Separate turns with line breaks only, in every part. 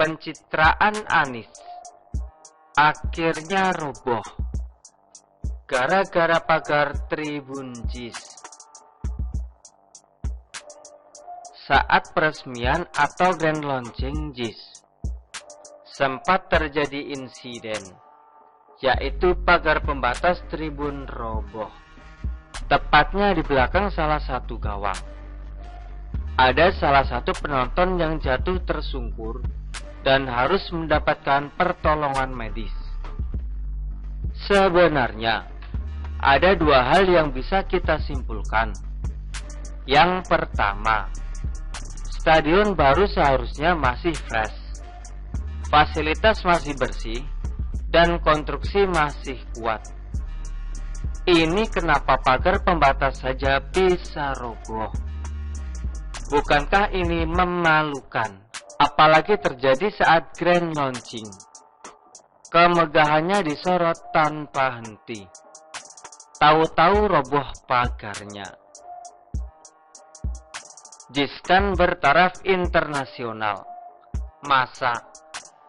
Pencitraan Anies akhirnya roboh gara-gara pagar Tribun JIS. Saat peresmian atau grand launching JIS, sempat terjadi insiden, yaitu pagar pembatas tribun roboh, tepatnya di belakang salah satu gawang. Ada salah satu penonton yang jatuh tersungkur dan harus mendapatkan pertolongan medis. Sebenarnya, ada dua hal yang bisa kita simpulkan. Yang pertama, stadion baru seharusnya masih fresh, fasilitas masih bersih, dan konstruksi masih kuat. Ini kenapa pagar pembatas saja bisa roboh? Bukankah ini memalukan? Apalagi terjadi saat grand launching. Kemegahannya disorot tanpa henti. Tahu-tahu roboh pagarnya. JIS kan bertaraf internasional. Masa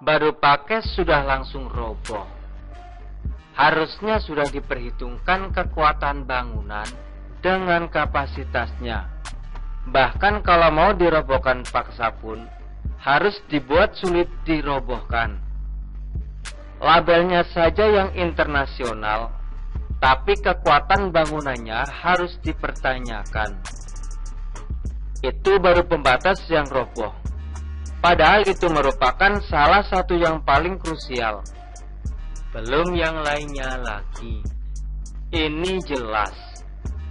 baru pakai sudah langsung roboh? Harusnya sudah diperhitungkan kekuatan bangunan dengan kapasitasnya. Bahkan kalau mau dirobohkan paksa pun harus dibuat sulit dirobohkan. Labelnya saja yang internasional, tapi kekuatan bangunannya harus dipertanyakan. Itu baru pembatas yang roboh. Padahal itu merupakan salah satu yang paling krusial. Belum yang lainnya lagi. Ini jelas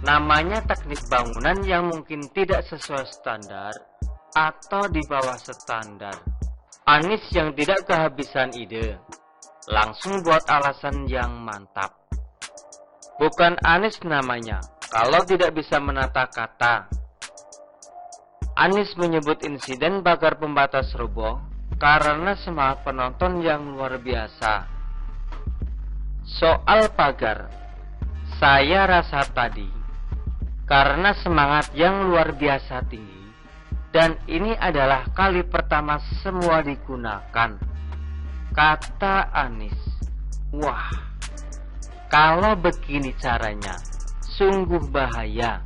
namanya teknik bangunan yang mungkin tidak sesuai standar atau di bawah standar. Anies yang tidak kehabisan ide, langsung buat alasan yang mantap. Bukan Anies namanya, kalau tidak bisa menata kata. Anies menyebut insiden pagar pembatas roboh karena semangat penonton yang luar biasa. Soal pagar, saya rasa tadi, karena semangat yang luar biasa tinggi, dan ini adalah kali pertama semua digunakan, kata Anies. Wah, kalau begini caranya, sungguh bahaya.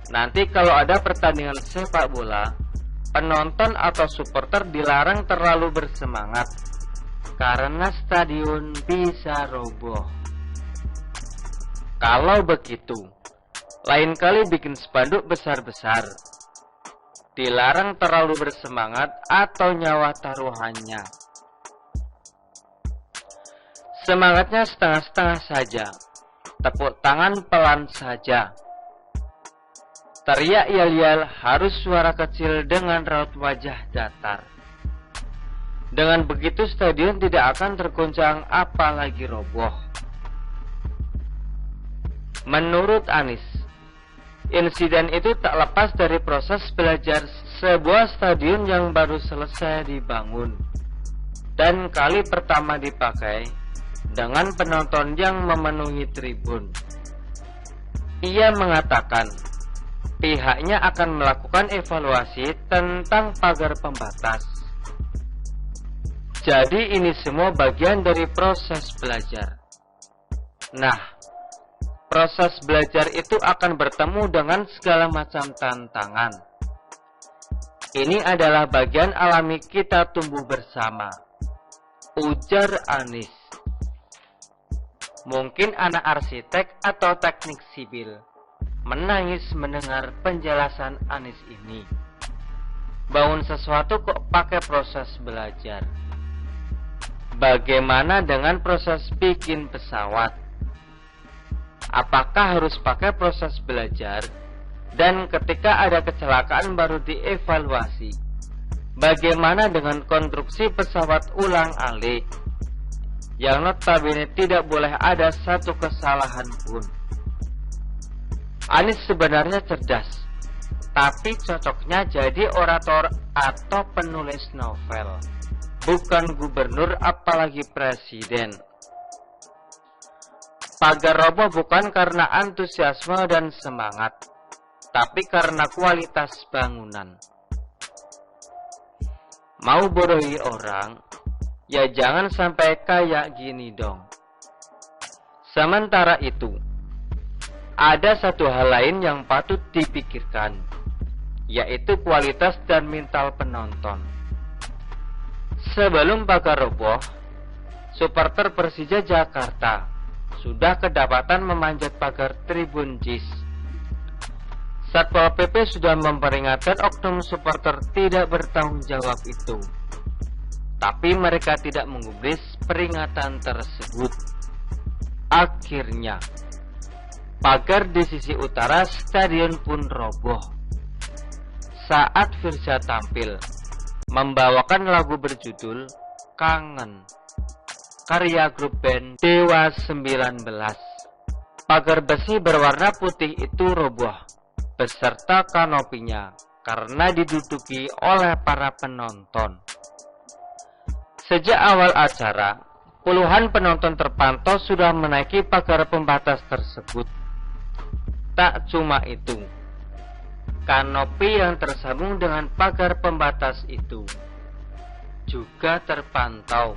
Nanti kalau ada pertandingan sepak bola, penonton atau supporter dilarang terlalu bersemangat, karena stadion bisa roboh. Kalau begitu, lain kali bikin spanduk besar-besar, dilarang terlalu bersemangat atau nyawa taruhannya. Semangatnya setengah-setengah saja, tepuk tangan pelan saja. Teriak yel-yel harus suara kecil dengan raut wajah datar. Dengan begitu stadion tidak akan tergoncang apalagi roboh. Menurut Anies, insiden itu tak lepas dari proses belajar sebuah stadion yang baru selesai dibangun dan kali pertama dipakai dengan penonton yang memenuhi tribun. Ia mengatakan pihaknya akan melakukan evaluasi tentang pagar pembatas. Jadi ini semua bagian dari proses belajar. Nah, proses belajar itu akan bertemu dengan segala macam tantangan. Ini adalah bagian alami kita tumbuh bersama, ujar Anies. Mungkin anak arsitek atau teknik sipil menangis mendengar penjelasan Anies ini. Bangun sesuatu kok pakai proses belajar? Bagaimana dengan proses bikin pesawat? Apakah harus pakai proses belajar? Dan ketika ada kecelakaan baru dievaluasi? Bagaimana dengan konstruksi pesawat ulang-alik yang notabene tidak boleh ada satu kesalahan pun? Anies sebenarnya cerdas, tapi cocoknya jadi orator atau penulis novel, bukan gubernur apalagi presiden. Pagar roboh bukan karena antusiasme dan semangat, tapi karena kualitas bangunan. Mau bodohi orang, ya jangan sampai kayak gini dong. Sementara itu, ada satu hal lain yang patut dipikirkan, yaitu kualitas dan mental penonton. Sebelum pagar roboh, supporter Persija Jakarta sudah kedapatan memanjat pagar Tribun JIS. Satpol PP sudah memperingatkan oknum supporter tidak bertanggung jawab itu, tapi mereka tidak menggubris peringatan tersebut. Akhirnya, pagar di sisi utara stadion pun roboh saat Firza tampil membawakan lagu berjudul Kangen, karya grup band Dewa 19. Pagar besi berwarna putih itu roboh beserta kanopinya karena diduduki oleh para penonton. Sejak awal acara, puluhan penonton terpantau sudah menaiki pagar pembatas tersebut. Tak cuma itu, kanopi yang tersambung dengan pagar pembatas itu juga terpantau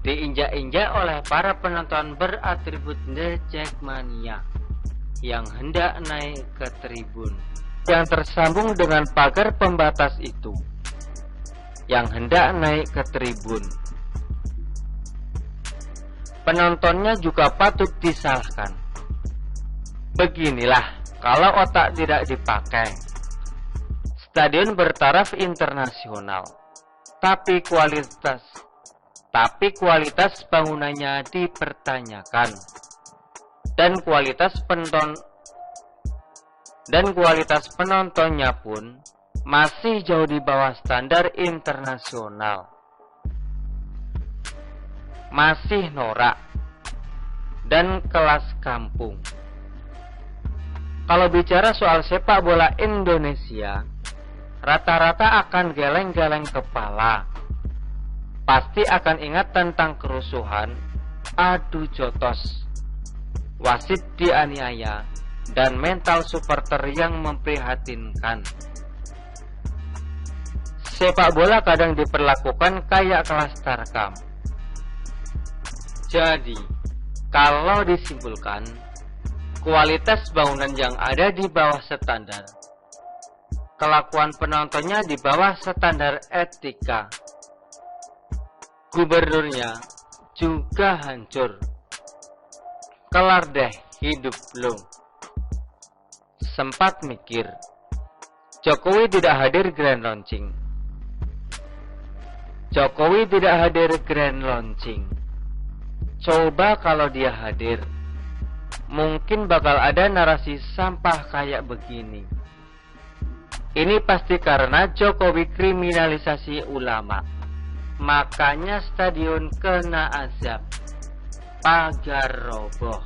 diinjak-injak oleh para penonton beratribut The Jackmania yang hendak naik ke tribun. Yang tersambung dengan pagar pembatas itu yang hendak naik ke tribun, penontonnya juga patut disalahkan. Beginilah kalau otak tidak dipakai. Stadion bertaraf internasional, tapi kualitas bangunannya dipertanyakan, dan kualitas penontonnya pun masih jauh di bawah standar internasional. Masih norak dan kelas kampung. Kalau bicara soal sepak bola Indonesia, rata-rata akan geleng-geleng kepala. Pasti akan ingat tentang kerusuhan, adu jotos, wasit dianiaya, dan mental supporter yang memprihatinkan. Sepak bola kadang diperlakukan kayak kelas tarkam. Jadi, kalau disimpulkan, kualitas bangunan yang ada di bawah standar, kelakuan penontonnya di bawah standar etika, gubernurnya juga hancur. Kelar deh hidup lo. Sempat mikir, Jokowi tidak hadir grand launching. Coba kalau dia hadir, mungkin bakal ada narasi sampah kayak begini. Ini pasti karena Jokowi kriminalisasi ulama, makanya stadion kena azab, pagar roboh.